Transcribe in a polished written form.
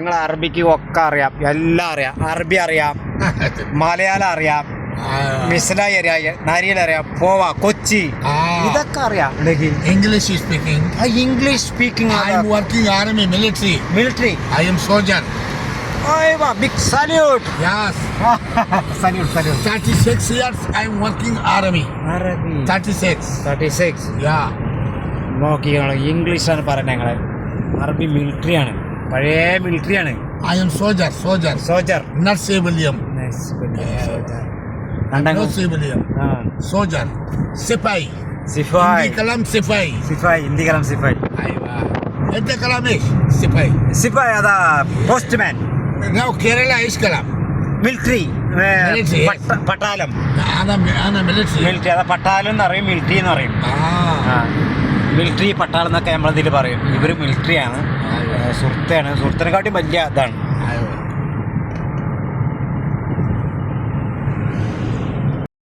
ഞങ്ങൾ അറബിക്ക് ഒക്കെ അറിയാം, എല്ലാം അറിയാം. അറബി അറിയാം, മലയാളം അറിയാം, മിസ്ലായി അറിയാം, നാരിയൽ അറിയാം, പോവ, കൊച്ചി, ഇതൊക്കെ അറിയാം. English speaking. English speaking. I am working army, military. Military. I am soldier. Big salute. Yes. Salute salute. 36 years I am working army. അറബി 36. 36. Yeah. നോക്കി ഞങ്ങൾ ഇംഗ്ലീഷാണ് പറയുന്നത്. ഞങ്ങൾ അറബി മിലിറ്ററിയാണ്, പഴയ മിലിറ്ററിയാണ്. I am soldier. സോജർ. Not civilian. No civilian. Soldier. Sipai. സിഫായ്. Hindi kalam sipai. സിഫായ്, Hindi കലം സിഫായ്. Aywa. Ente kalam ish? Sipai. സിഫായ് അതാ postman. Now Kerala ish kalam. Military. Military. പട്ടാളം. Ana military. മിലിറ്ററി അതാ പട്ടാളം എന്ന് പറയും, മിലിറ്ററി എന്ന് പറയും. മിലിറ്ററി പട്ടാളം എന്നൊക്കെ നമ്മളതിൽ പറയും. ഇവർ മിലിറ്ററിയാണ്, സുഹൃത്താണ്. സുഹൃത്തിനെക്കാട്ടും വലിയ ഇതാണ്.